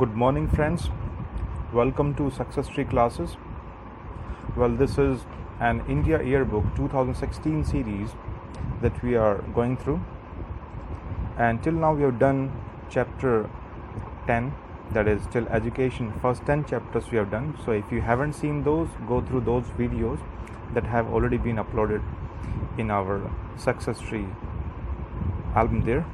Good morning, friends. Welcome to Success Tree classes. Well, this is an India Yearbook 2016 series that we are going through, and till now we have done chapter 10, that is till education. First 10 chapters we have done. So if you haven't seen those, go through those videos that have already been uploaded in our Success Tree album there.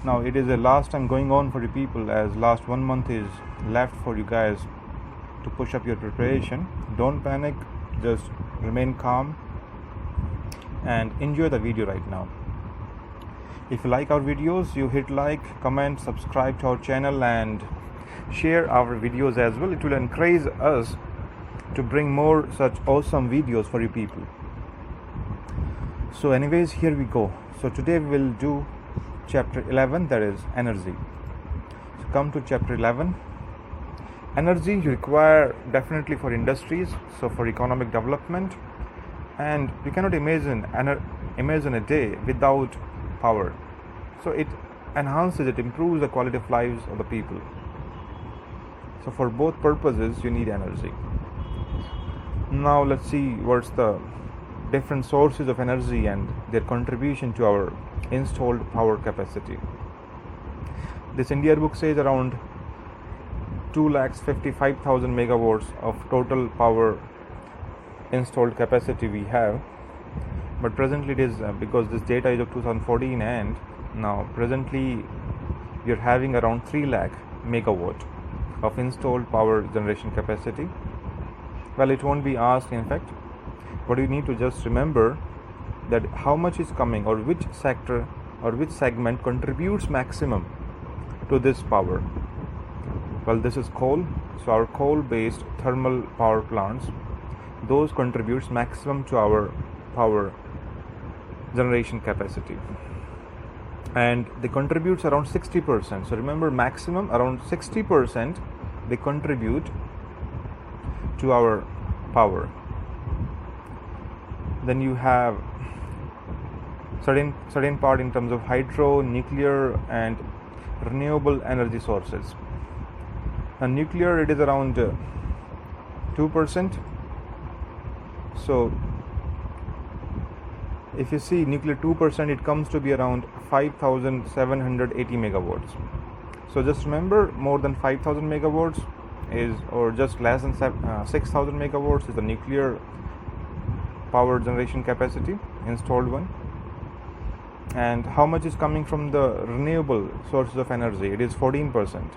Now it is the last time going on for you people, as last 1 month is left for you guys to push up your preparation. Don't panic, just remain calm and enjoy the video right now. If you like our videos, you hit like, comment, subscribe to our channel and share our videos as well. It will encourage us to bring more such awesome videos for you people. So anyways, here we go. So today we will do chapter 11, that is energy. So come to chapter 11. Energy you require definitely for industries, so for economic development, and you cannot imagine a day without power. So it enhances, it improves the quality of lives of the people. So for both purposes you need energy. Now let's see what's the different sources of energy and their contribution to our installed power capacity. This India book says around 2,55,000 megawatts of total power installed capacity we have, but presently it is because this data is of 2014, and now presently you're having around 3 lakh megawatt of installed power generation capacity. Well, it won't be asked in fact, but you need to just remember that how much is coming, or which sector or which segment contributes maximum to this power. Well, this is coal. So our coal based thermal power plants, those contributes maximum to our power generation capacity, and they contributes around 60%. So remember, maximum around 60% they contribute to our power. Then you have certain part in terms of hydro, nuclear and renewable energy sources. And nuclear, it is around 2%. So if you see nuclear 2%, it comes to be around 5,780 megawatts. So just remember, more than 5,000 megawatts is, or just less than 6,000 megawatts is the nuclear power generation capacity, installed one. And how much is coming from the renewable sources of energy? It is 14%.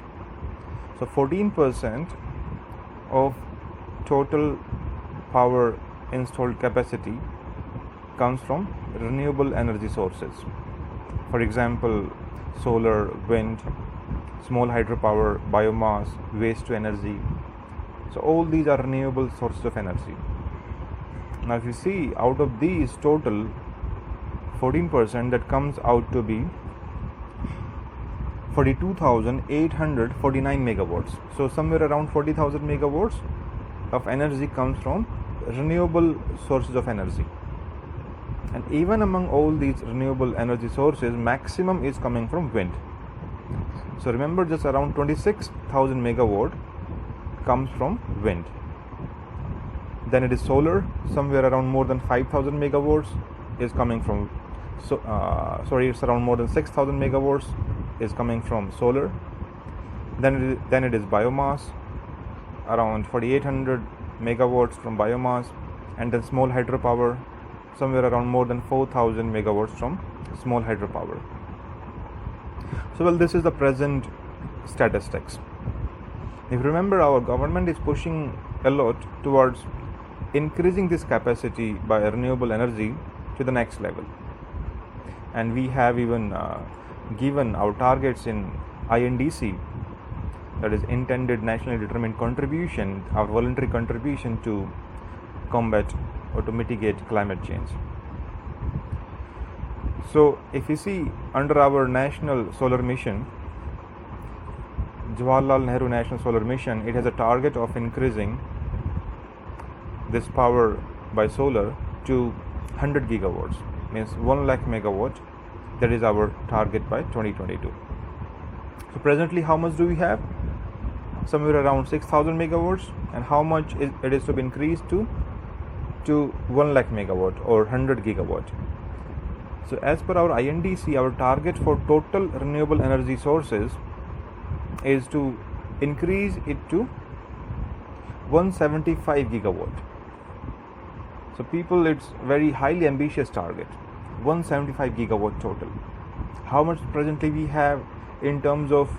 So 14% of total power installed capacity comes from renewable energy sources. For example, solar, wind, small hydropower, biomass, waste to energy. So all these are renewable sources of energy. Now if you see, out of these total 14%, that comes out to be 42,849 megawatts. So somewhere around 40,000 megawatts of energy comes from renewable sources of energy. And even among all these renewable energy sources, maximum is coming from wind. So remember, just around 26,000 megawatt comes from wind. Then it is solar, somewhere around more than 5,000 megawatts is coming from it's around more than 6,000 megawatts is coming from solar. Then it is biomass, around 4,800 megawatts from biomass, and then small hydropower, somewhere around more than 4,000 megawatts from small hydropower. So well, this is the present statistics. If you remember, our government is pushing a lot towards increasing this capacity by renewable energy to the next level, and we have even given our targets in INDC, that is intended nationally determined contribution, our voluntary contribution to combat or to mitigate climate change. So if you see, under our national solar mission, Jawaharlal Nehru National Solar Mission, it has a target of increasing this power by solar to 100 gigawatts, means 1 lakh megawatt. That is our target by 2022. So presently, how much do we have? Somewhere around 6,000 megawatts, and how much it is to be increased to 1 lakh megawatt or 100 gigawatt. So as per our INDC, our target for total renewable energy sources is to increase it to 175 gigawatt. So people, it's very highly ambitious target, 175 gigawatt total. How much presently we have in terms of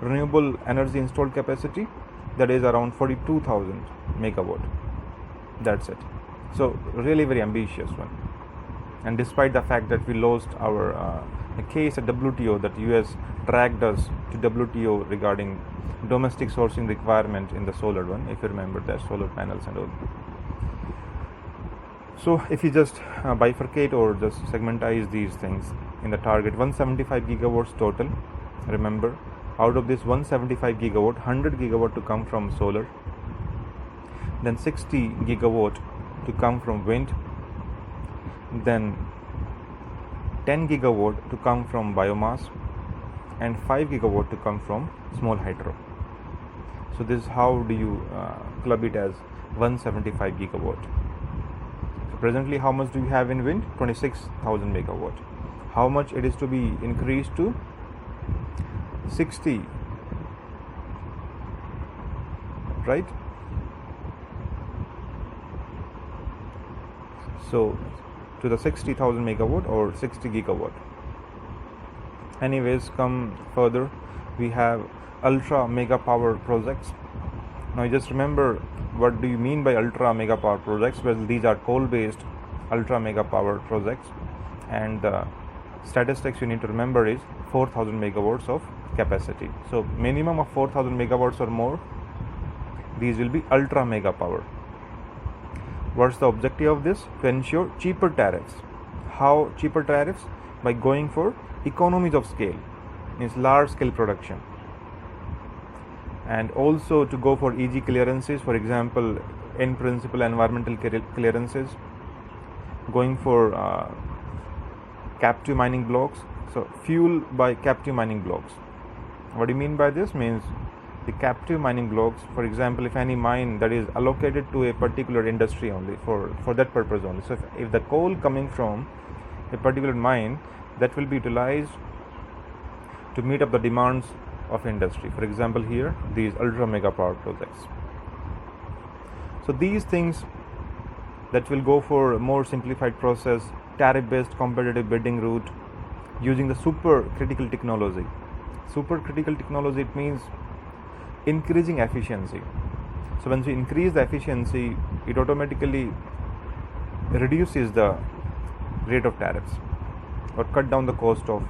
renewable energy installed capacity? That is around 42,000 megawatt. That's it. So really very ambitious one. And despite the fact that we lost our case at WTO, that US dragged us to WTO regarding domestic sourcing requirement in the solar one, if you remember that, solar panels and all. So if you just bifurcate or just segmentize these things in the target, 175 gigawatts total. Remember, out of this 175 gigawatt, 100 gigawatt to come from solar, then 60 gigawatt to come from wind, then 10 gigawatt to come from biomass, and 5 gigawatt to come from small hydro. So this is how do you club it as 175 gigawatt. So presently, how much do we have in wind? 26,000 megawatt. How much it is to be increased to? 60, right? So to the 60,000 megawatt or 60 gigawatt. Anyways, come further, we have ultra mega power projects. Now just remember, what do you mean by ultra mega power projects? Well, these are coal based ultra mega power projects, and the statistics you need to remember is 4,000 megawatts of capacity. So minimum of 4,000 megawatts or more, these will be ultra mega power. What's the objective of this? To ensure cheaper tariffs. How cheaper tariffs? By going for economies of scale, means large scale production, and also to go for EG clearances, for example, in principle environmental clearances, going for captive mining blocks. So fuel by captive mining blocks. What do you mean by this? Means the captive mining blocks, for example, if any mine that is allocated to a particular industry only for that purpose only. So if the coal coming from a particular mine, that will be utilized to meet up the demands of industry. For example, here these ultra mega power projects. So these things that will go for a more simplified process, tariff based competitive bidding route, using the super critical technology. Super critical technology, it means increasing efficiency. So once you increase the efficiency, it automatically reduces the rate of tariffs or cut down the cost of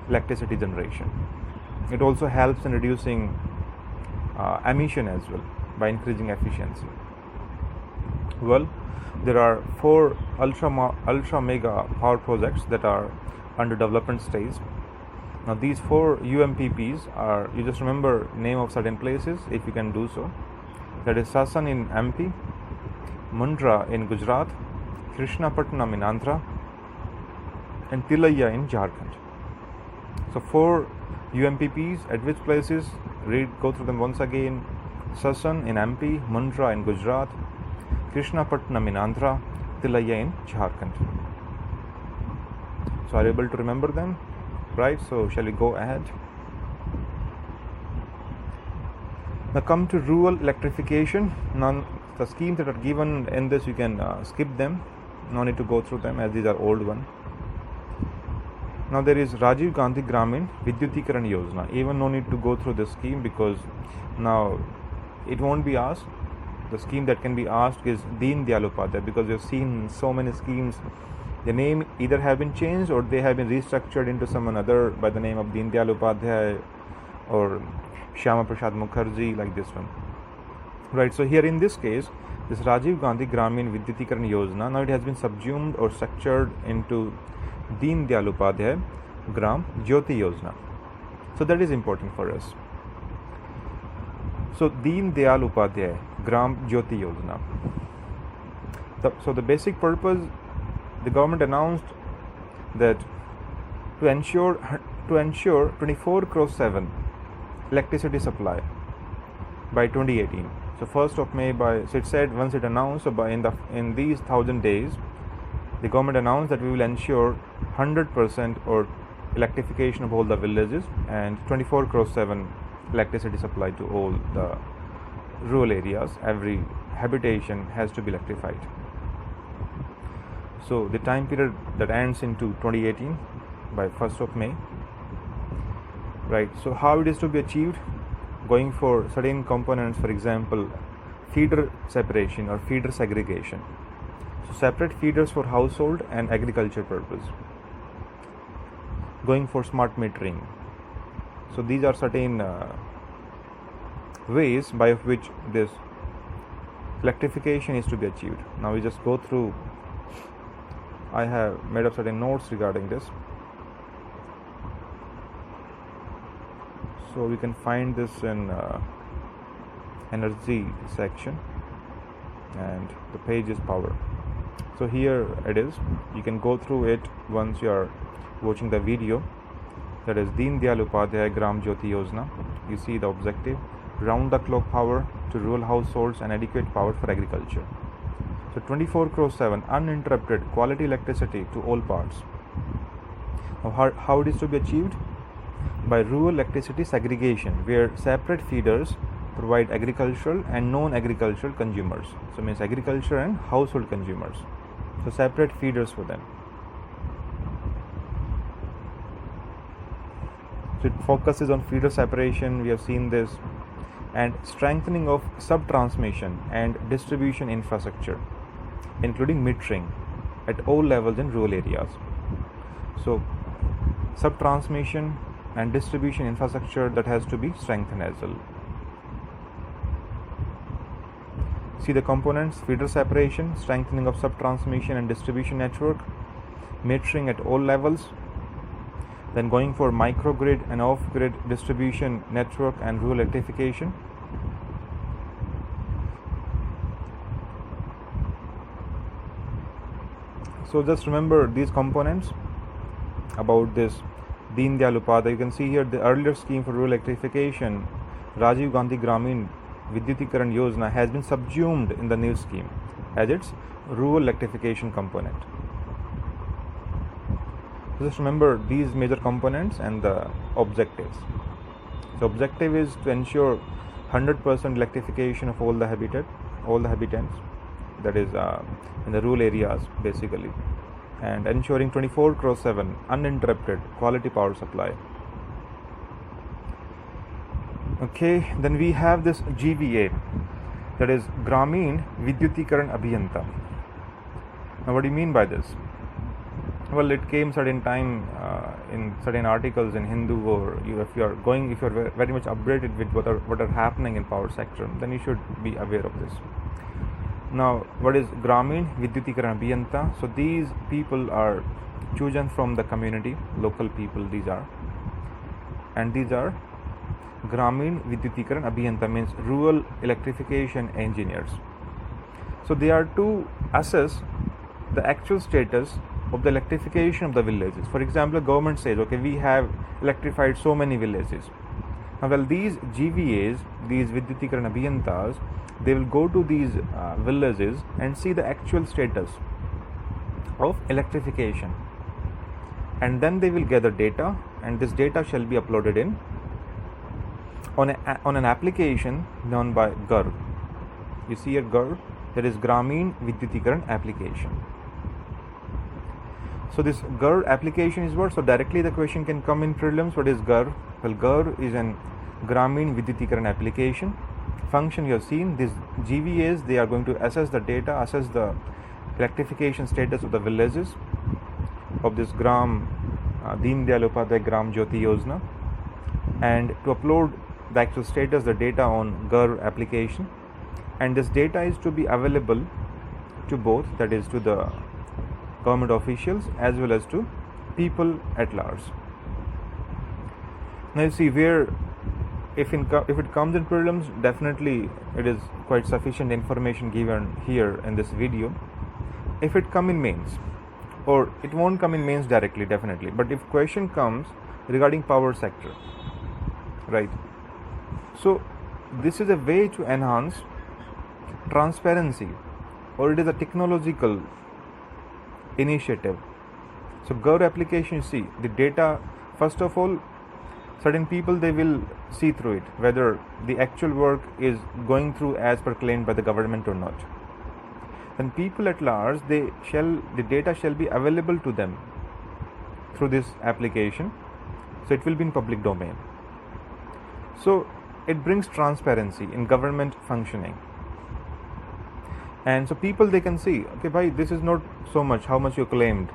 electricity generation. It also helps in reducing emission as well by increasing efficiency. Well, there are 4 ultra mega power projects that are under development stage. Now these 4 UMPPs are, you just remember name of certain places if you can do so. That is Sasan in MP, Mundra in Gujarat, Krishnapatnam in Andhra, and Tilaiya in Jharkhand. So 4 UMPPs at which places? Go through them once again. Sasan in MP, Mundra in Gujarat, Krishnapatnam in Andhra, Tilaiya in Jharkhand. So are you able to remember them? Right, so shall we go ahead? Now come to rural electrification. Now the schemes that are given in this, you can skip them. No need to go through them as these are old ones. Now there is Rajiv Gandhi Gramin Vidyutikaran Yojana. Even no need to go through this scheme because now it won't be asked. The scheme that can be asked is Deen Dayal Upadhyay, because we have seen so many schemes. The name either have been changed or they have been restructured into some another by the name of Deen Dayal Upadhyay or Shyama Prasad Mukherjee, like this one. Right, so here in this case, this Rajiv Gandhi Gramin Vidyutikaran Yojana, now it has been subsumed or structured into Deen Dayal Upadhyay Gram Jyoti Yojana. So that is important for us. So Deen Dayal Upadhyay Gram Jyoti Yojana. So the basic purpose, the government announced that to ensure to ensure 24/7 electricity supply by 2018. So 1st of May so it said once it announced, so in these 1000 days, the government announced that we will ensure 100% or electrification of all the villages and 24/7 electricity supply to all the rural areas. Every habitation has to be electrified. So the time period that ends into 2018 by 1st of May. Right. So how it is to be achieved? Going for certain components, for example, feeder separation or feeder segregation. So separate feeders for household and agriculture purpose. Going for smart metering. So these are certain ways by which this electrification is to be achieved. Now we just go through. I have made up certain notes regarding this. So we can find this in energy section, and the page is power. So here it is. You can go through it once you are watching the video. That is Deen Dayal Upadhyay Gram Jyoti Yojana. You see the objective: round the clock power to rural households and adequate power for agriculture. So 24/7 uninterrupted quality electricity to all parts. Now how it is to be achieved? By rural electricity segregation, where separate feeders provide agricultural and non-agricultural consumers. So means agriculture and household consumers. So separate feeders for them. So it focuses on feeder separation. We have seen this, and strengthening of sub-transmission and distribution infrastructure, including metering at all levels in rural areas. So sub-transmission and distribution infrastructure that has to be strengthened as well. See the components: feeder separation, strengthening of sub-transmission and distribution network, metering at all levels, then going for microgrid and off-grid distribution network and rural electrification. So just remember these components about this Deen Dayal Upadhyay. You can see here the earlier scheme for rural electrification, Rajiv Gandhi Gramin Vidyutikaran Yojana, has been subsumed in the new scheme as its rural electrification component. So just remember these major components and the objectives. So objective is to ensure 100% electrification of all the habitants, that is in the rural areas basically, and ensuring 24/7 uninterrupted quality power supply. Okay, then we have this GVA, that is Gramin Vidyutikaran Abhiyanta. Now what do you mean by this? Well, it came certain time in certain articles in Hindu, or if you are very much updated with what are happening in power sector, then you should be aware of this. Now, what is Gramin Vidyutikaran Abhiyanta? So these people are chosen from the community, local people these are, and these are Gramin Vidyutikaran Abhiyanta, means rural electrification engineers. So they are to assess the actual status of the electrification of the villages. For example, the government says, okay, we have electrified so many villages. Now, well, these GVAs, these Vidyutikaran Abhiyantas, they will go to these villages and see the actual status of electrification, and then they will gather data, and this data shall be uploaded on an application known by GAIL. You see here GAIL, that is Gramin Vidyutikaran application. So this GAIL application is what? So directly the question can come in prelims. What is GAIL? Well, GAIL is an Gramin Vidyutikaran application. Function you have seen, these GVAs, they are going to assess the data, assess the electrification status of the villages of this Deen Dayal Upadhyay Gram Jyoti Yojana, and to upload the actual status, the data on GAIL application, and this data is to be available to both, that is to the government officials as well as to people at large. Now you see where if it comes in prelims, definitely it is quite sufficient information given here in this video. If it come in mains, or it won't come in mains directly, definitely, but if question comes regarding power sector, right? So this is a way to enhance transparency, or it is a technological initiative. So GAIL application, you see the data, first of all, certain people, they will see through it whether the actual work is going through as per claimed by the government or not. And people at large, the data shall be available to them through this application, so it will be in public domain. So it brings transparency in government functioning, and so people, they can see, okay, bhai, this is not so much how much you claimed.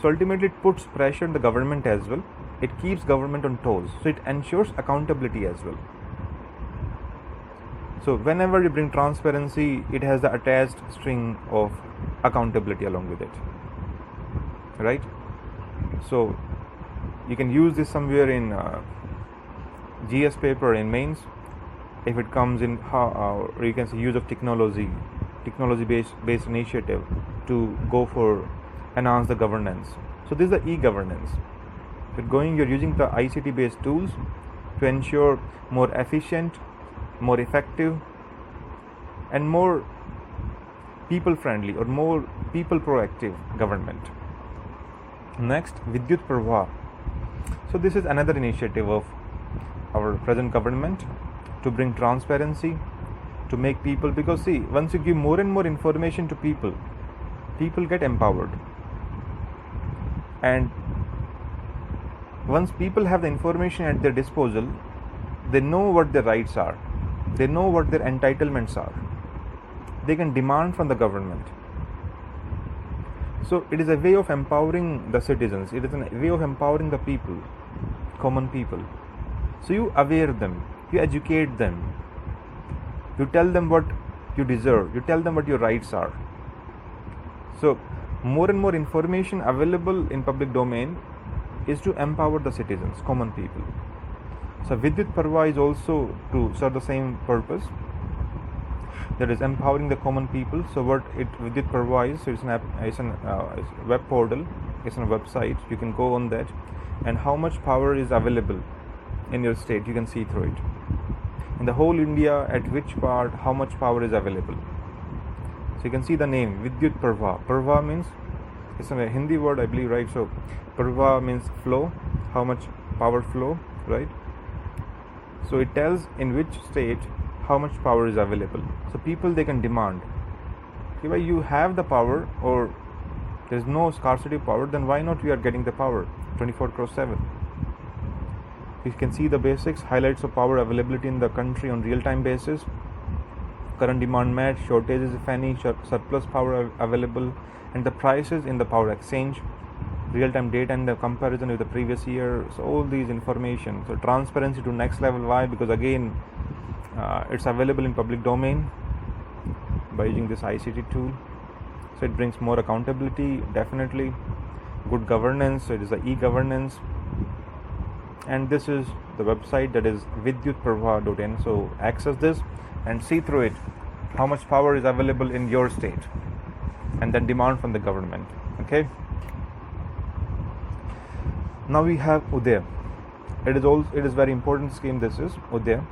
So ultimately it puts pressure on the government as well. It keeps government on toes, so it ensures accountability as well. So whenever you bring transparency, it has the attached string of accountability along with it, right? So you can use this somewhere in GS paper in mains, if it comes in or you can say use of technology based initiative to go for enhance the governance. So this is the e-governance. You're using the ICT based tools to ensure more efficient, more effective, and more people friendly or more people proactive government. Next, Vidyut Prabha. So this is another initiative of our present government to bring transparency, to make people, because see, once you give more and more information to people, people get empowered. And once people have the information at their disposal, they know what their rights are, they know what their entitlements are, they can demand from the government. So it is a way of empowering the citizens, it is a way of empowering the people, common people. So you aware them, you educate them, you tell them what you deserve, you tell them what your rights are. So more and more information available in public domain is to empower the citizens, common people. So Vidyut Parva is also to serve the same purpose, that is empowering the common people. So what Vidyut Parva is, so it's a web portal, it's a website, you can go on that, and how much power is available in your state, you can see through it. In the whole India, at which part, how much power is available. So you can see the name, Vidyut Parva. Parva means, it's a Hindi word, I believe, right? So Parva means flow, how much power flow, right? So it tells in which state how much power is available. So people, they can demand, if you have the power or there's no scarcity of power, then why not we are getting the power 24/7. You can see the basics, highlights of power availability in the country on real-time basis, current demand met, shortages if any, surplus power available, and the prices in the power exchange, real-time data and the comparison with the previous year. So all these information, so transparency to next level. Why? Because again, it's available in public domain by using this ICT tool. So it brings more accountability, definitely good governance. So it is the e-governance, and this is the website, that is vidyutprabha.in. So access this and see through it how much power is available in your state, and then demand from the government. Okay. Now we have Uday. It is very important scheme. This is Uday,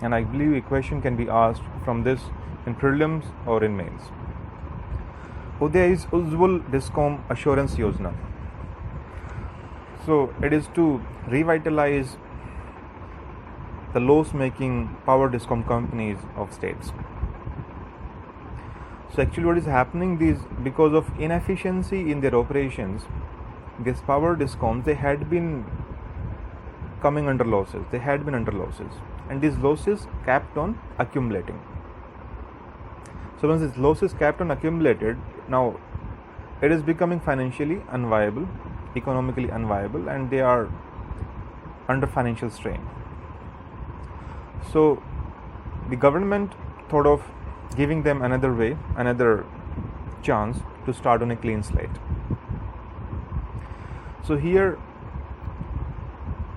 and I believe a question can be asked from this in prelims or in mains. Uday is Ujjwal Discom Assurance Yojana. So it is to revitalize the loss-making power discom companies of states. So actually what is happening is, because of inefficiency in their operations, these power discoms, they had been coming under losses. And these losses kept on accumulating. So once these losses kept on accumulated, now it is becoming financially unviable, economically unviable, and they are under financial strain. So the government thought of giving them another chance to start on a clean slate. So here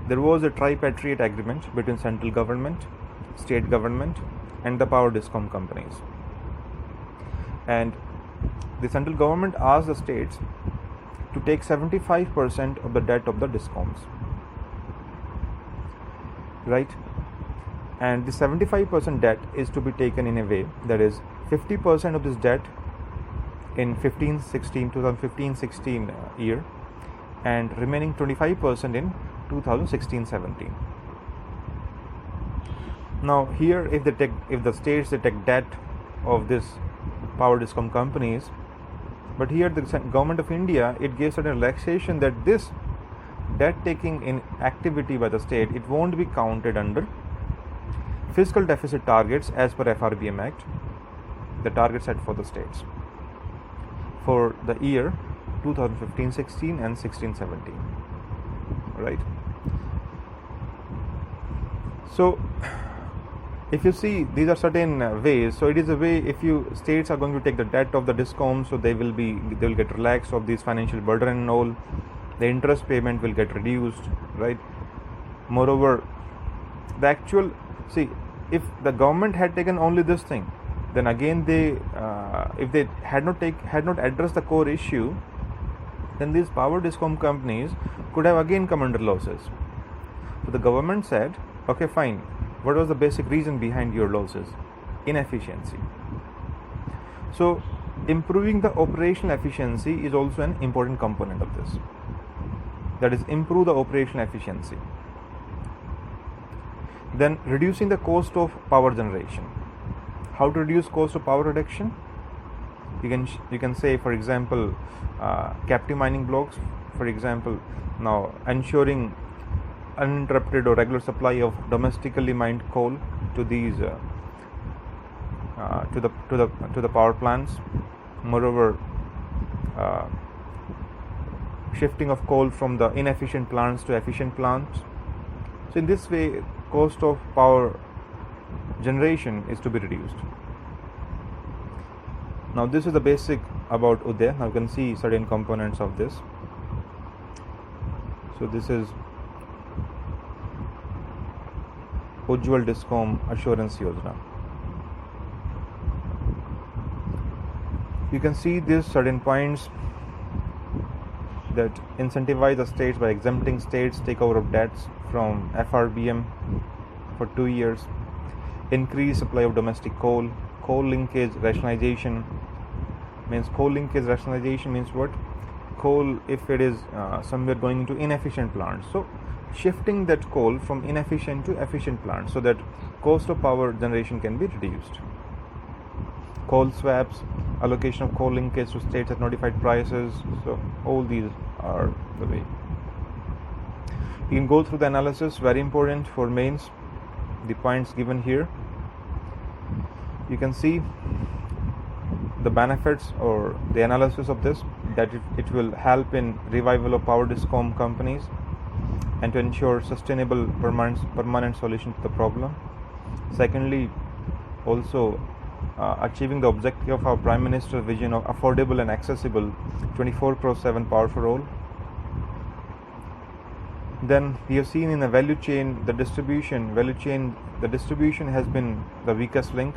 there was a tripartite agreement between central government, state government, and the power discom companies. And the central government asked the states to take 75% of the debt of the discoms. right? And the 75% debt is to be taken in a way that is 50% of this debt in 2015-16 year, and remaining 25% in 2016-17. Now here, if the states they take debt of this power discom companies, but here the government of India, it gives certain relaxation that this debt taking in activity by the state, it won't be counted under fiscal deficit targets as per FRBM Act, the target set for the states for the year 2015-16 and 16-17, right? So if you see, these are certain ways. So it is a way, if you states are going to take the debt of the discom, so they will get relaxed of this financial burden and all. The interest payment will get reduced, right? Moreover, the actual, see, if the government had taken only this thing, then again if they had not addressed the core issue, then these power discom companies could have again come under losses. So the government said, okay, fine. What was the basic reason behind your losses? Inefficiency. So improving the operational efficiency is also an important component of this. That is, improve the operational efficiency. Then reducing the cost of power generation. How to reduce cost of power reduction? You can say, for example, captive mining blocks, for example, now ensuring uninterrupted or regular supply of domestically mined coal to these to the power plants. Moreover, shifting of coal from the inefficient plants to efficient plants. So in this way, cost of power generation is to be reduced. Now this is the basic about Uday. Now you can see certain components of this. So this is Ujjwal Discom Assurance Yojana. You can see these certain points that incentivize the states by exempting states takeover of debts from FRBM for 2 years, increase supply of domestic coal, coal linkage rationalization. Means coal linkage rationalization means what? Coal, if it is somewhere going into inefficient plants, so shifting that coal from inefficient to efficient plants so that cost of power generation can be reduced. Coal swaps, allocation of coal linkage to states at notified prices. So all these are the way. You can go through the analysis, very important for mains, the points given here. You can see the benefits or the analysis of this, that it will help in revival of power discom companies and to ensure sustainable permanent solution to the problem. Secondly, also achieving the objective of our Prime Minister's vision of affordable and accessible 24/7 power for all. Then we have seen in the value chain, the distribution has been the weakest link.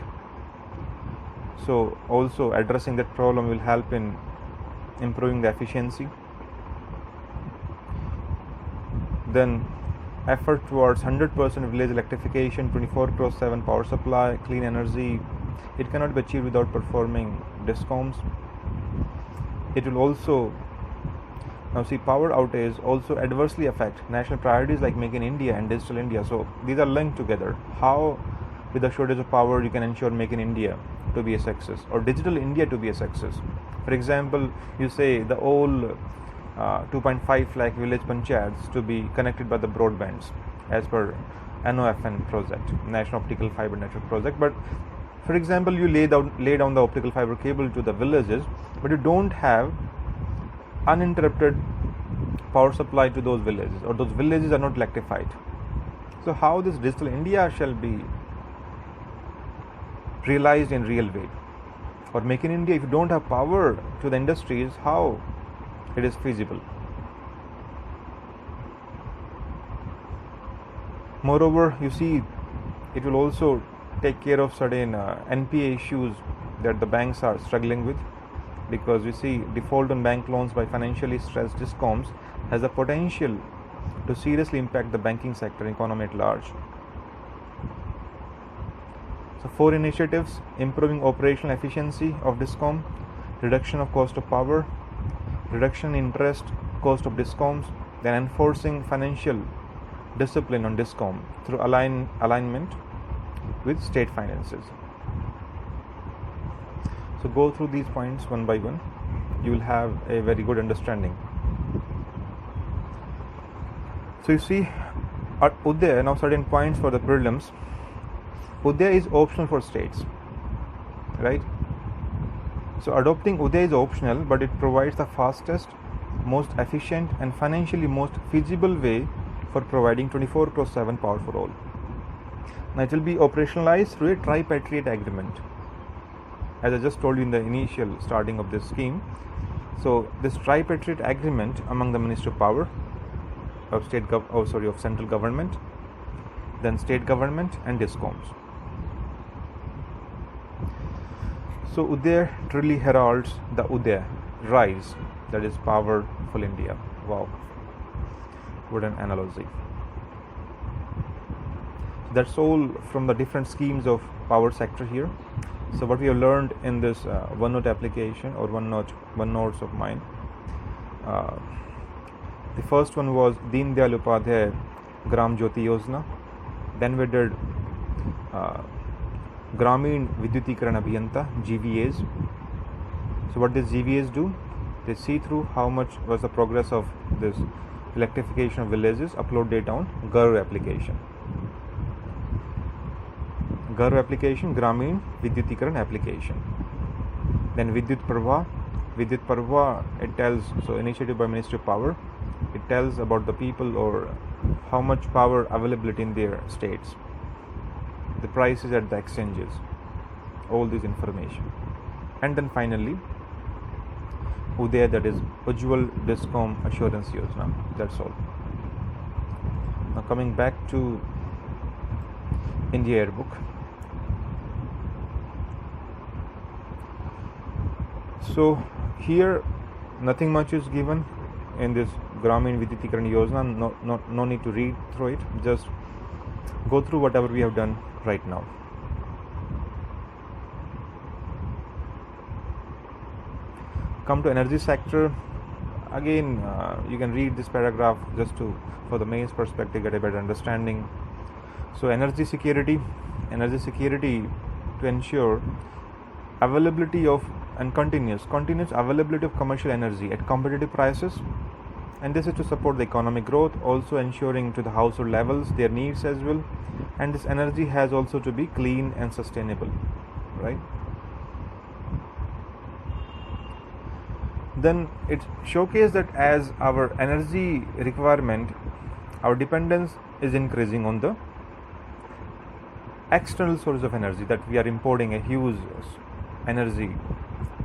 So also addressing that problem will help in improving the efficiency. Then effort towards 100% village electrification, 24/7 power supply, clean energy. It cannot be achieved without performing discoms. It will also, now see, power outage also adversely affect national priorities like Make in India and Digital India. So these are linked together. How with the shortage of power you can ensure Make in India to be a success or Digital India to be a success. For example, you say the all 2.5 lakh village panchayats to be connected by the broadbands as per NOFN project, National Optical Fiber Network project. But for example, you lay down the optical fiber cable to the villages, but you don't have uninterrupted power supply to those villages, or those villages are not electrified. So how this Digital India shall be realized in real way? Or Make in India, if you don't have power to the industries, how it is feasible? Moreover, you see, it will also take care of certain NPA issues that the banks are struggling with, because we see default on bank loans by financially stressed discoms has the potential to seriously impact the banking sector and economy at large. So 4 initiatives: improving operational efficiency of DISCOM, reduction of cost of power, reduction in interest cost of DISCOMs, then enforcing financial discipline on DISCOM through alignment with state finances. So go through these points one by one. You will have a very good understanding. So you see at Uday, now certain points for the prelims. Uday is optional for states, right? So adopting Uday is optional, but it provides the fastest, most efficient and financially most feasible way for providing 24/7 power for all. Now it will be operationalized through a tripartite agreement, as I just told you in the initial starting of this scheme. So this tripartite agreement among the Ministry of Power, of central government, then state government and DISCOMs. So Uday truly heralds the Uday rise, that is powerful India. Wow, what an analogy. That's all from the different schemes of power sector here. So what we have learned in this OneNote application or OneNotes of mine. The first one was Deen Dayal Upadhyay Gram Jyoti Yojana. Then we did Gramin Vidyutikaran Abhiyanta, GVAs. So what does GVAs do? They see through how much was the progress of this electrification of villages, upload data on GAIL application. GAIL application, Gramin Vidyutikaran application. Then Vidyut Parva, it tells, so initiative by Ministry of Power, it tells about the people or how much power availability in their states, the prices at the exchanges, all this information. And then finally Uday, that is Ujjwal DISCOM Assurance Yojana. That's all. Now coming back to India Yearbook. So here nothing much is given in this Gramin Vidyutikaran Yojana. No need to read through it. Just go through whatever we have done right now. Come to energy sector. Again, you can read this paragraph just for the mains perspective, get a better understanding. So energy security to ensure availability of and continuous availability of commercial energy at competitive prices, and this is to support the economic growth, also ensuring to the household levels their needs as well, and this energy has also to be clean and sustainable, right? Then it showcases that as our energy requirement, our dependence is increasing on the external source of energy, that we are importing a huge energy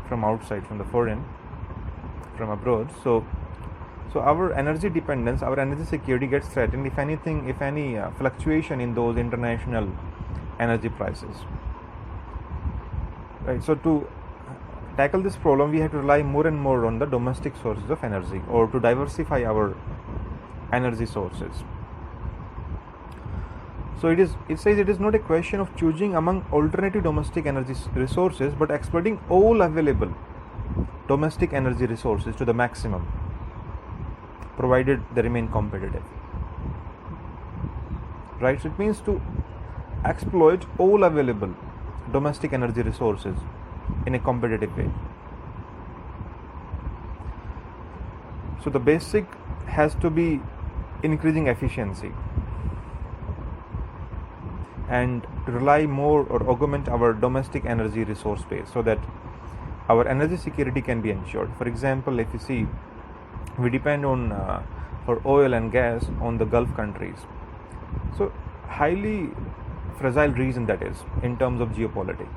from outside, from the foreign, from abroad. So our energy dependence, our energy security gets threatened if any fluctuation in those international energy prices, right? So to tackle this problem, we have to rely more and more on the domestic sources of energy, or to diversify our energy sources. So it says it is not a question of choosing among alternative domestic energy resources, but exploiting all available domestic energy resources to the maximum, provided they remain competitive, right? So it means to exploit all available domestic energy resources in a competitive way. So the basic has to be increasing efficiency and to rely more or augment our domestic energy resource base so that our energy security can be ensured. For example, if you see, we depend on for oil and gas on the Gulf countries. So highly fragile region that is in terms of geopolitics.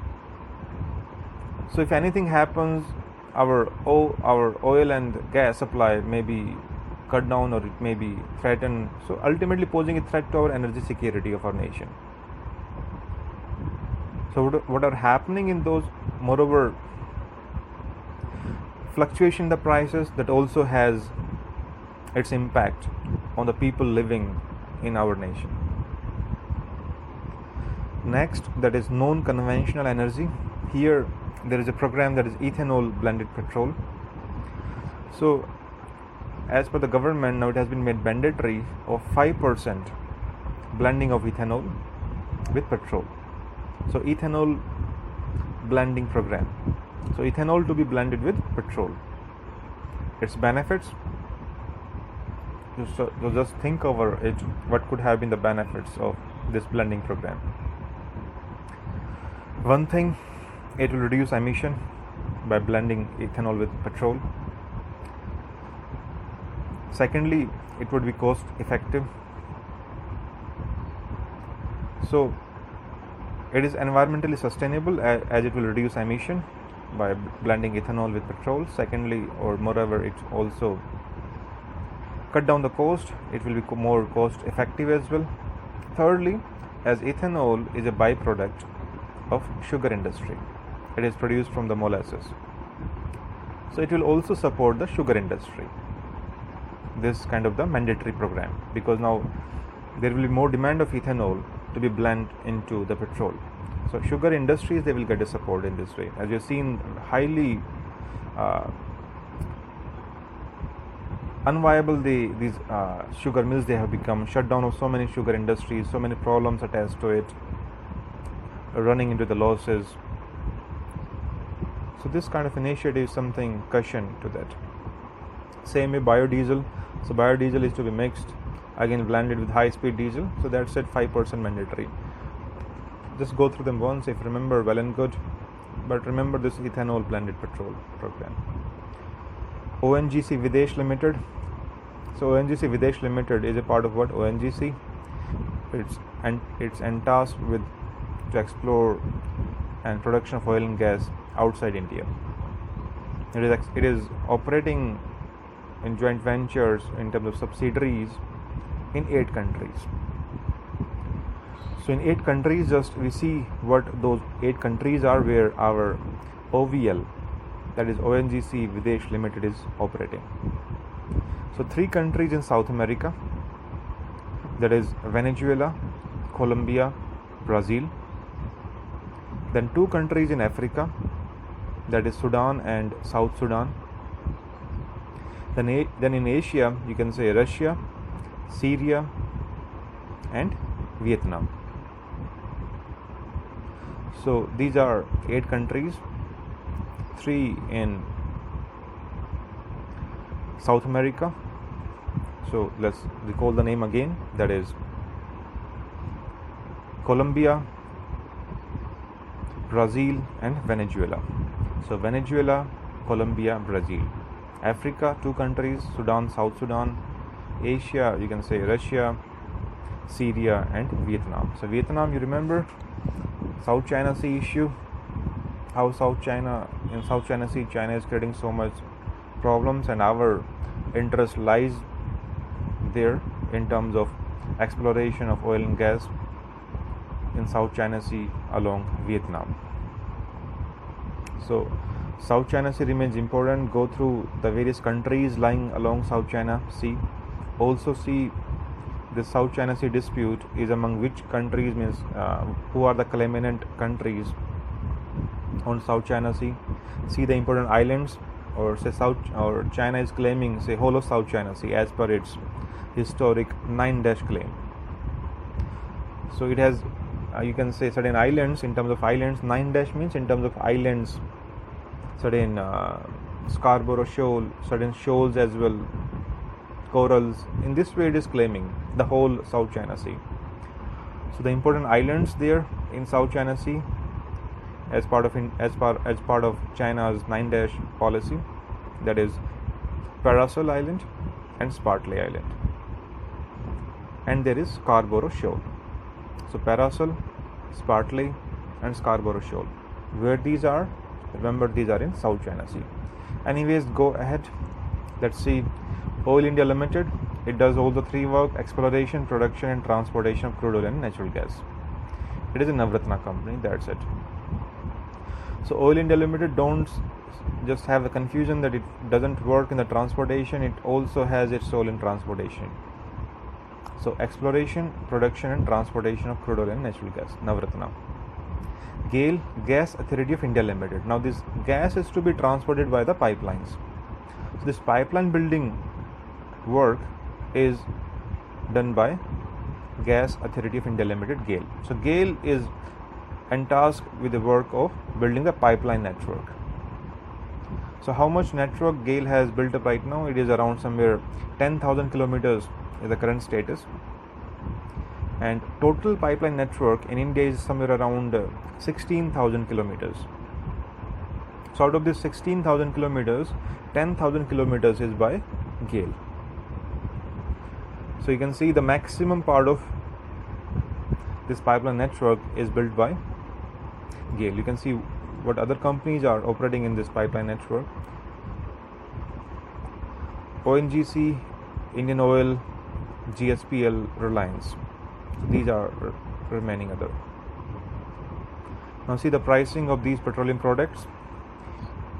So if anything happens, our oil and gas supply may be cut down or it may be threatened, so ultimately posing a threat to our energy security of our nation. So what are happening in those, moreover, fluctuation in the prices, that also has its impact on the people living in our nation. Next, that is non-conventional energy. Here there is a program that is ethanol blended petrol. So as per the government, now it has been made mandatory of 5% blending of ethanol with petrol. So ethanol blending program. So ethanol to be blended with petrol. Its benefits, so just think over it, what could have been the benefits of this blending program. One thing, it will reduce emission by blending ethanol with petrol. Secondly, it would be cost effective. So it is environmentally sustainable as it will reduce emission by blending ethanol with petrol. Secondly, or moreover, it also cut down the cost. It will be more cost effective as well. Thirdly, as ethanol is a byproduct of sugar industry, it is produced from the molasses, so it will also support the sugar industry, this kind of the mandatory program, because now there will be more demand of ethanol to be blended into the petrol. So sugar industries, they will get a support in this way. As you've seen, highly unviable these sugar mills, they have become. Shut down of so many sugar industries, so many problems attached to it, running into the losses. So this kind of initiative is something cushion to that. Same with biodiesel. So biodiesel is to be mixed, again blended with high speed diesel. So that's at 5% mandatory. Just go through them once, if you remember, well and good. But remember this ethanol blended petrol program. ONGC Videsh Limited. So ONGC Videsh Limited is a part of what? ONGC. It's tasked with to explore and production of oil and gas outside India. It is operating in joint ventures in terms of subsidiaries in 8 countries. So in 8 countries, just we see what those 8 countries are where our OVL, that is ONGC Videsh Limited, is operating. So 3 countries in South America, that is Venezuela, Colombia, Brazil. Then 2 countries in Africa, that is Sudan and South Sudan. Then in Asia, you can say Russia, Syria and Vietnam. So these are 8 countries, 3 in South America. So let's recall the name again, that is Colombia, Brazil and Venezuela. So Venezuela, Colombia, Brazil. Africa, 2 countries, Sudan, South Sudan. Asia, you can say Russia, Syria and Vietnam. So Vietnam, you remember South China Sea issue, how in South China Sea, China is creating so much problems, and our interest lies there in terms of exploration of oil and gas in South China Sea along Vietnam. So South China Sea remains important. Go through the various countries lying along South China Sea. Also see the South China Sea dispute is among which countries, means who are the claimant countries on South China Sea. See the important islands, or say China is claiming, say, whole of South China Sea as per its historic 9- claim. So it has you can say certain islands. In terms of islands, 9- means in terms of islands, certain Scarborough Shoal, certain shoals as well, corals. In this way it is claiming the whole South China Sea. So the important islands there in South China Sea as part of China's 9- policy, that is Parasol Island and Spratly Island, and there is Scarborough Shoal. So Parasol, Spratly and Scarborough Shoal. Where these are? Remember, these are in South China Sea. Anyways, go ahead. Let's see. Oil India Limited, it does all the 3 work: exploration, production and transportation of crude oil and natural gas. It is a Navratna company, that's it. So Oil India Limited, don't just have the confusion that it doesn't work in the transportation, it also has its role in transportation. So exploration, production and transportation of crude oil and natural gas, Navratna. GAIL, Gas Authority of India Limited. Now this gas is to be transported by the pipelines. So this pipeline building work is done by Gas Authority of India Limited, GAIL. So GAIL is tasked with the work of building the pipeline network. So how much network GAIL has built up right now? It is around somewhere 10,000 kilometers is the current status. And total pipeline network in India is somewhere around 16,000 kilometers. So out of this 16,000 kilometers, 10,000 kilometers is by GAIL. So you can see the maximum part of this pipeline network is built by GAIL. You can see what other companies are operating in this pipeline network. ONGC, Indian Oil, GSPL, Reliance. These are remaining other. Now see the pricing of these petroleum products.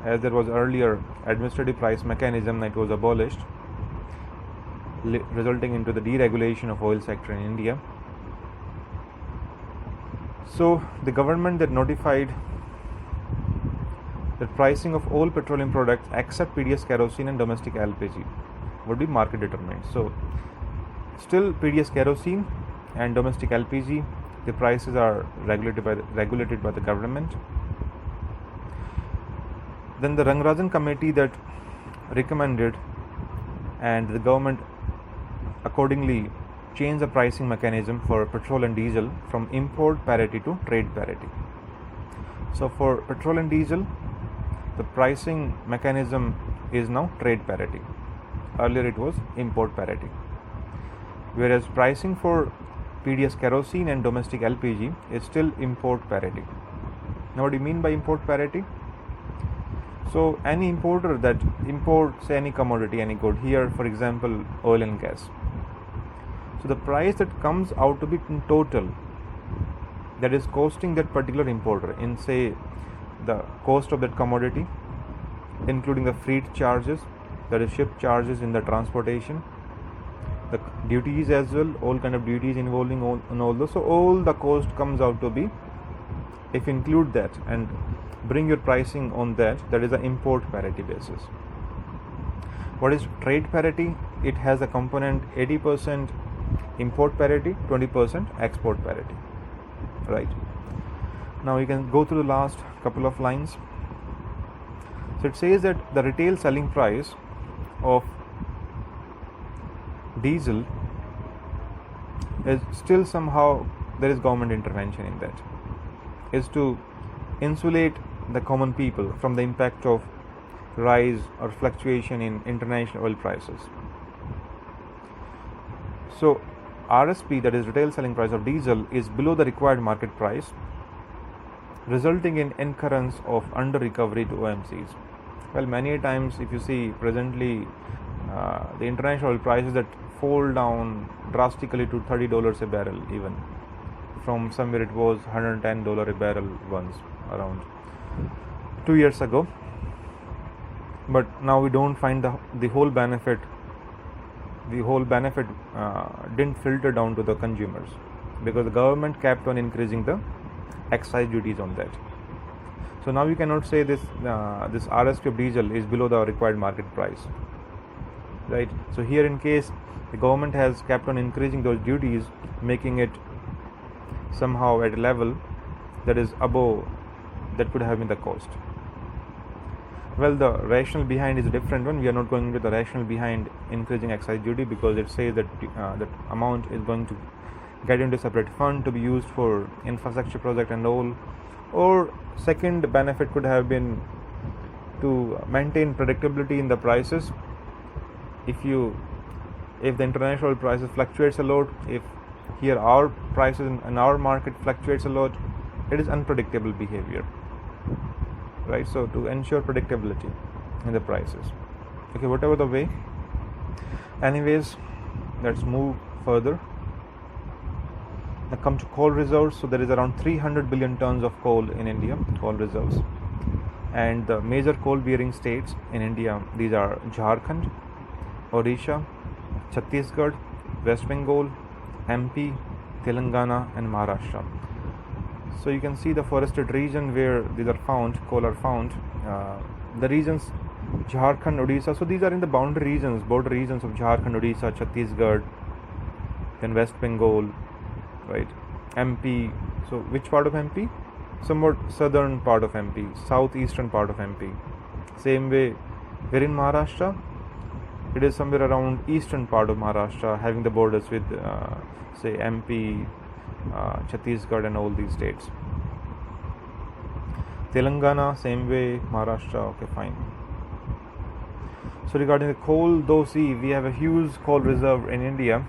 As there was earlier administrative price mechanism that was abolished, resulting into the deregulation of oil sector in India. So the government that notified that pricing of all petroleum products except PDS kerosene and domestic LPG would be market determined. So still PDS kerosene and domestic LPG, the prices are regulated by the government. Then the Rangarajan committee that recommended, and the government accordingly changed the pricing mechanism for petrol and diesel from import parity to trade parity. So for petrol and diesel, the pricing mechanism is now trade parity. Earlier it was import parity. Whereas pricing for PDS kerosene and domestic LPG is still import parity. Now what do you mean by import parity? So any importer that imports any commodity, any good, here for example oil and gas. So the price that comes out to be in total, that is costing that particular importer in say the cost of that commodity, including the freight charges, that is ship charges in the transportation, the duties as well, all kind of duties involving all those. So all the cost comes out to be, if you include that and bring your pricing on that, that is the import parity basis. What is trade parity? It has a component 80% import parity, 20% export parity, right? Now you can go through the last couple of lines. So it says that the retail selling price of diesel is still somehow, there is government intervention in that, is to insulate the common people from the impact of rise or fluctuation in international oil prices. So RSP, that is retail selling price of diesel, is below the required market price, resulting in incurrence of under recovery to OMCs. Well, many times if you see presently the international oil prices that fall down drastically to $30 a barrel, even from somewhere it was $110 a barrel once around 2 years ago. But now we don't find the whole benefit didn't filter down to the consumers, because the government kept on increasing the excise duties on that. So now you cannot say this RSP of diesel is below the required market price, right? So here in case the government has kept on increasing those duties, making it somehow at a level that is above that could have been the cost. Well, the rationale behind is a different one. We are not going into the rationale behind increasing excise duty, because it says that that amount is going to get into a separate fund to be used for infrastructure project and all. Or second benefit could have been to maintain predictability in the prices. If the international prices fluctuates a lot, if here our prices in our market fluctuates a lot, it is unpredictable behavior, right? So to ensure predictability in the prices. Okay, whatever the way. Anyways, let's move further. Now come to coal reserves. So there is around 300 billion tons of coal in India, coal reserves. And the major coal bearing states in India, these are Jharkhand, Odisha, Chhattisgarh, West Bengal, MP, Telangana and Maharashtra. So you can see the forested region where these are found, coal are found. The regions Jharkhand, Odisha, so these are in the boundary regions, border regions of Jharkhand, Odisha, Chhattisgarh, then West Bengal, right? MP, so which part of MP? Somewhat southern part of MP, southeastern part of MP. Same way, where in Maharashtra, it is somewhere around eastern part of Maharashtra, having the borders with, say, MP, Chhattisgarh and all these states. Telangana, same way, Maharashtra, okay, fine. So regarding the coal, though, see, we have a huge coal reserve in India,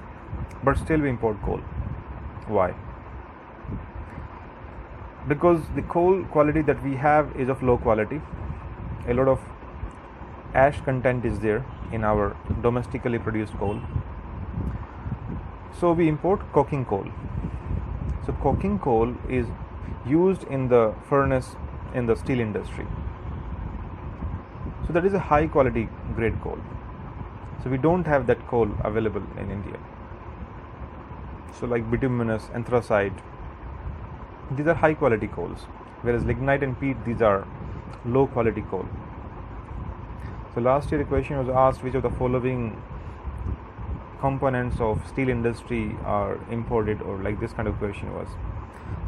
but still we import coal. Why? Because the coal quality that we have is of low quality. A lot of ash content is there in our domestically produced coal. So we import coking coal. So coking coal is used in the furnace in the steel industry. So that is a high quality grade coal. So we don't have that coal available in India. So like bituminous, anthracite, these are high quality coals, whereas lignite and peat, these are low quality coal. So last year a question was asked, which of the following components of steel industry are imported, or like this kind of question was.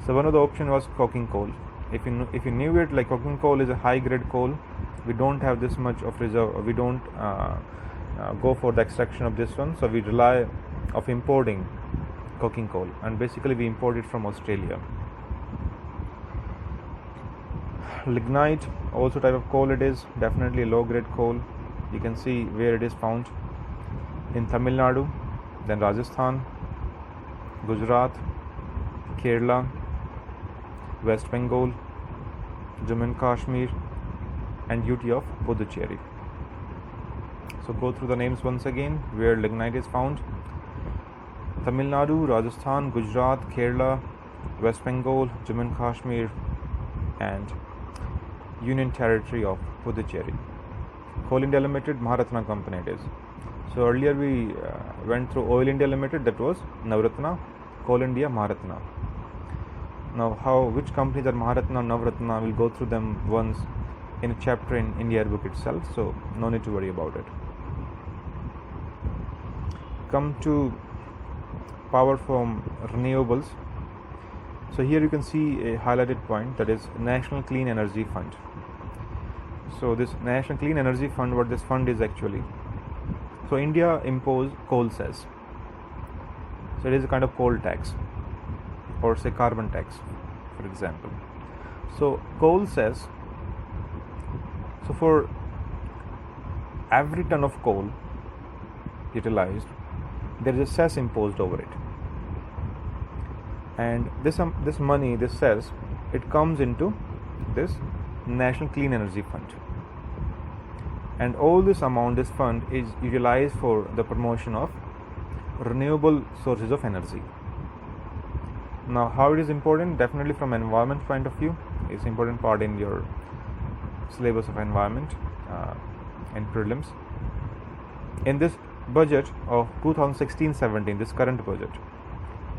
So one of the option was coking coal. If you knew it, like coking coal is a high grade coal, we don't have this much of reserve, or we don't go for the extraction of this one, so we rely of importing coking coal, and basically we import it from Australia. Lignite, also type of coal it is, definitely a low grade coal. You can see where it is found in Tamil Nadu, then Rajasthan, Gujarat, Kerala, West Bengal, Jammu and Kashmir and UT of Puducherry. So go through the names once again where lignite is found. Tamil Nadu, Rajasthan, Gujarat, Kerala, West Bengal, Jammu and Kashmir and Union Territory of Puducherry. Coal India Limited, Maharatna company it is. So earlier we went through Oil India Limited, that was Navratna, Coal India, Maharatna. Now which companies are Maharatna and Navratna, we'll go through them once in a chapter in India book itself, so no need to worry about it. Come to power from renewables. So here you can see a highlighted point, that is National Clean Energy Fund. So this National Clean Energy Fund, what this fund is actually, so India imposed coal cess. So it is a kind of coal tax, or say carbon tax, for example. So coal cess, so for every ton of coal utilized, there is a cess imposed over it. And this money, this cess, it comes into this National Clean Energy Fund. And all this amount, this fund, is utilized for the promotion of renewable sources of energy. Now, how it is important? Definitely from environment point of view, it's important part in your syllabus of environment and prelims. In this budget of 2016-17, this current budget,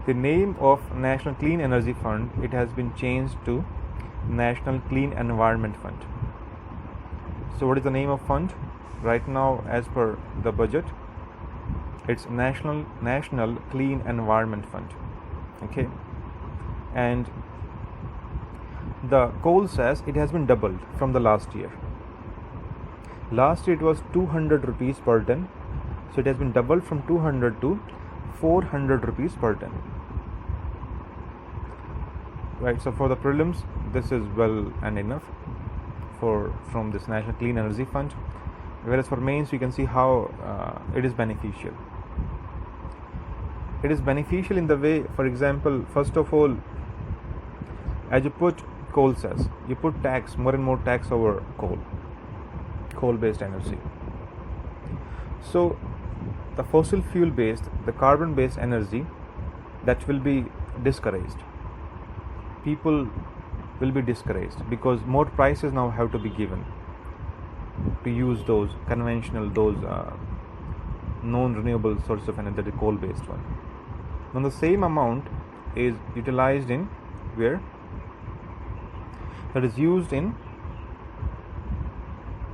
the name of National Clean Energy Fund, it has been changed to National Clean Environment Fund. So what is the name of fund? Right now, as per the budget, it's National Clean Environment Fund. Okay, and the coal cess, it has been doubled from the last year. Last year it was 200 rupees per ton, so it has been doubled from 200 to 400 rupees per ton. Right, so for the prelims, this is well and enough from this National Clean Energy Fund. Whereas for mains, you can see how it is beneficial. It is beneficial in the way, for example, first of all, as you put coal cess, you put tax, more and more tax over coal-based energy. So the fossil fuel-based, the carbon-based energy, that will be discouraged. People will be discouraged because more prices now have to be given to use those conventional, those non-renewable sources of energy, the coal-based one. Now the same amount is utilized in where? That is used in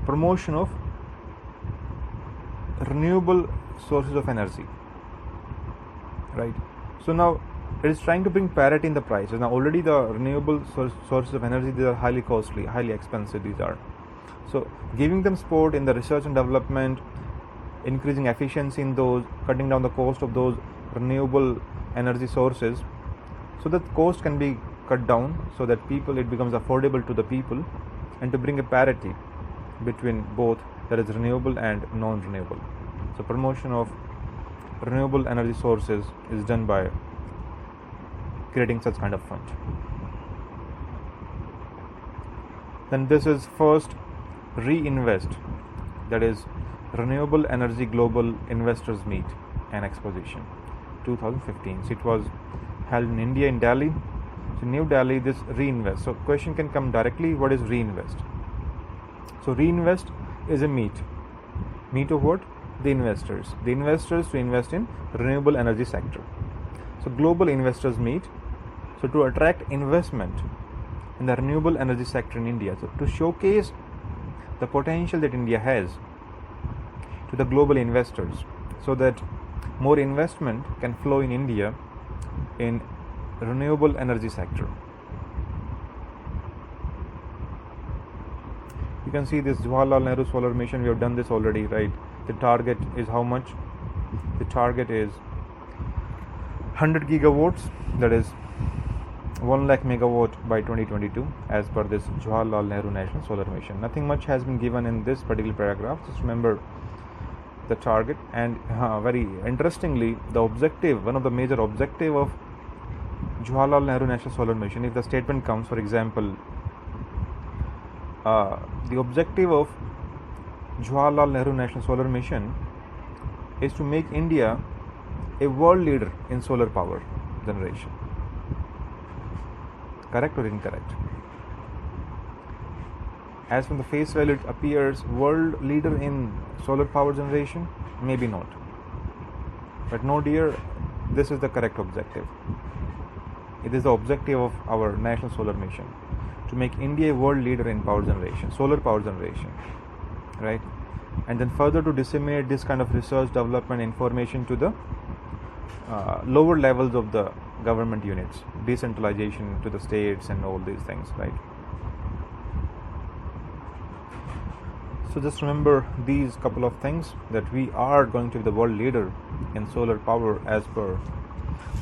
promotion of renewable sources of energy, right? So now it is trying to bring parity in the prices. Now already the renewable sources of energy, these are highly costly, highly expensive, these are. So giving them support in the research and development, increasing efficiency in those, cutting down the cost of those renewable energy sources, so that cost can be cut down, so that it becomes affordable to the people, and to bring a parity between both, that is renewable and non-renewable. So promotion of renewable energy sources is done by creating such kind of fund. Then this is first Reinvest, that is Renewable Energy Global Investors Meet and Exposition 2015. So it was held in India, in Delhi. So New Delhi, this Reinvest. So question can come directly, what is Reinvest? So Reinvest is a meet of what? The investors to invest in renewable energy sector. So global investors meet, so to attract investment in the renewable energy sector in India, so to showcase the potential that India has to the global investors, so that more investment can flow in India in renewable energy sector. You can see this Jawaharlal Nehru solar mission, we have done this already, right? The target is how much? The target is 100 gigawatts, that is 1 lakh megawatt by 2022, as per this Jawaharlal Nehru National Solar Mission. Nothing much has been given in this particular paragraph, just remember the target. And very interestingly, the objective, one of the major objective of Jawaharlal Nehru National Solar Mission, if the statement comes, for example, the objective of Jawaharlal Nehru National Solar Mission is to make India a world leader in solar power generation. Correct or incorrect? As from the face value, it appears world leader in solar power generation. Maybe not. But no dear, this is the correct objective. It is the objective of our National Solar Mission, to make India a world leader in power generation, solar power generation, right? And then further to disseminate this kind of research, development, information to the lower levels of the government units, decentralization to the states and all these things, right? So just remember these couple of things, that we are going to be the world leader in solar power as per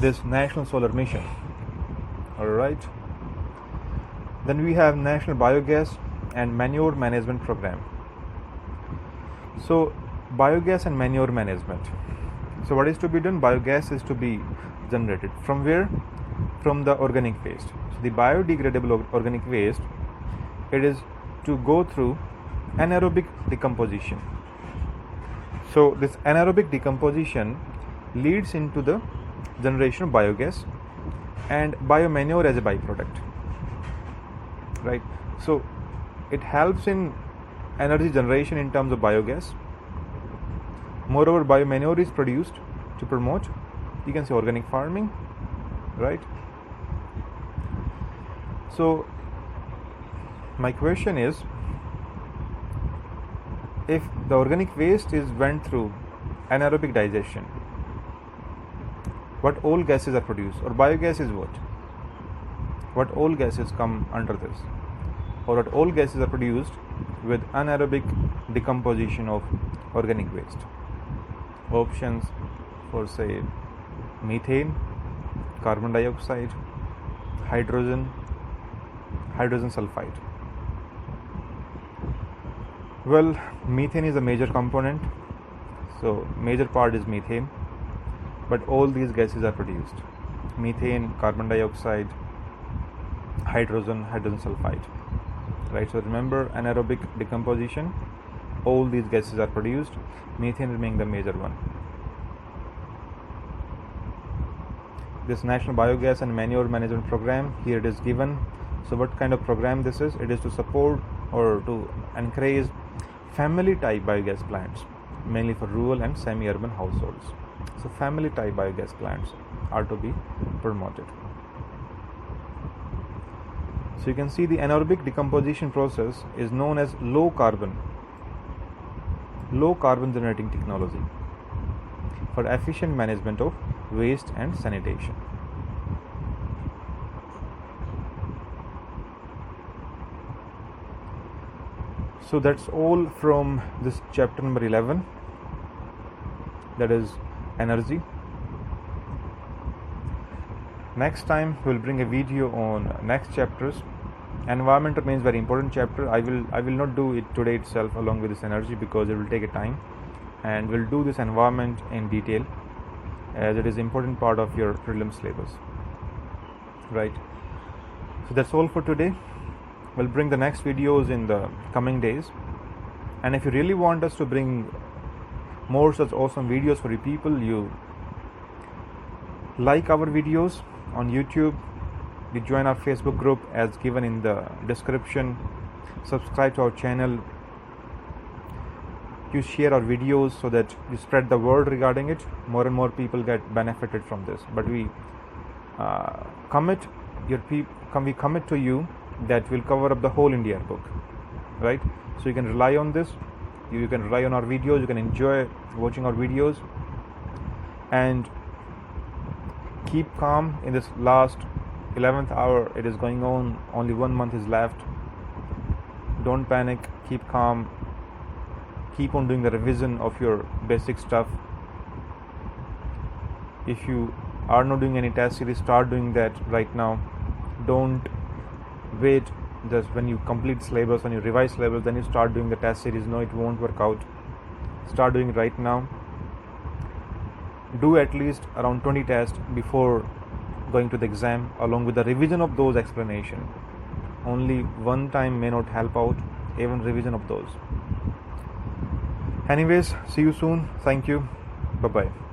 this National Solar Mission. Alright. Then we have National Biogas and Manure Management Program. So biogas and manure management. So what is to be done? Biogas is to be generated from where? From the organic waste. So the biodegradable organic waste, it is to go through anaerobic decomposition. So this anaerobic decomposition leads into the generation of biogas and biomanure as a byproduct, right? So it helps in energy generation in terms of biogas. Moreover, biomanure is produced to promote, you can say, organic farming, right? So my question is, if the organic waste went through anaerobic digestion, what all gases are produced? Or biogas is what? What all gases come under this? Or what all gases are produced with anaerobic decomposition of organic waste? Options for, say, methane, carbon dioxide, hydrogen sulfide. Well, methane is a major component, so major part is methane, but all these gases are produced: methane, carbon dioxide, hydrogen sulfide, right? So remember, anaerobic decomposition, all these gases are produced, methane remaining the major one. This National Biogas and Manure Management Program, here it is given. So what kind of program this is? It is to support or to encourage family type biogas plants, mainly for rural and semi-urban households. So family type biogas plants are to be promoted. So you can see the anaerobic decomposition process is known as low carbon generating technology for efficient management of waste and sanitation. So that's all from this chapter number 11, that is energy. Next time we'll bring a video on next chapters. Environment remains very important chapter. I will not do it today itself along with this energy because it will take a time, and we'll do this environment in detail as it is important part of your prelims syllabus, right? So that's all for today. We'll bring the next videos in the coming days, and if you really want us to bring more such awesome videos for you people, you like our videos on YouTube, you join our Facebook group as given in the description, subscribe to our channel, you share our videos so that you spread the word regarding it. More and more people get benefited from this, but we commit to you that will cover up the whole India book, right? So you can rely on this, you can rely on our videos, you can enjoy watching our videos, and keep calm in this last 11th hour. It is going on, only 1 month is left. Don't panic, keep calm, keep on doing the revision of your basic stuff. If you are not doing any test series, start doing that right now. Don't wait just when you complete syllabus, when you revise syllabus, then you start doing the test series. No, it won't work out. Start doing it right now. Do at least around 20 tests before going to the exam, along with the revision of those explanations. Only one time may not help out, even revision of those. Anyways, see you soon. Thank you. Bye-bye.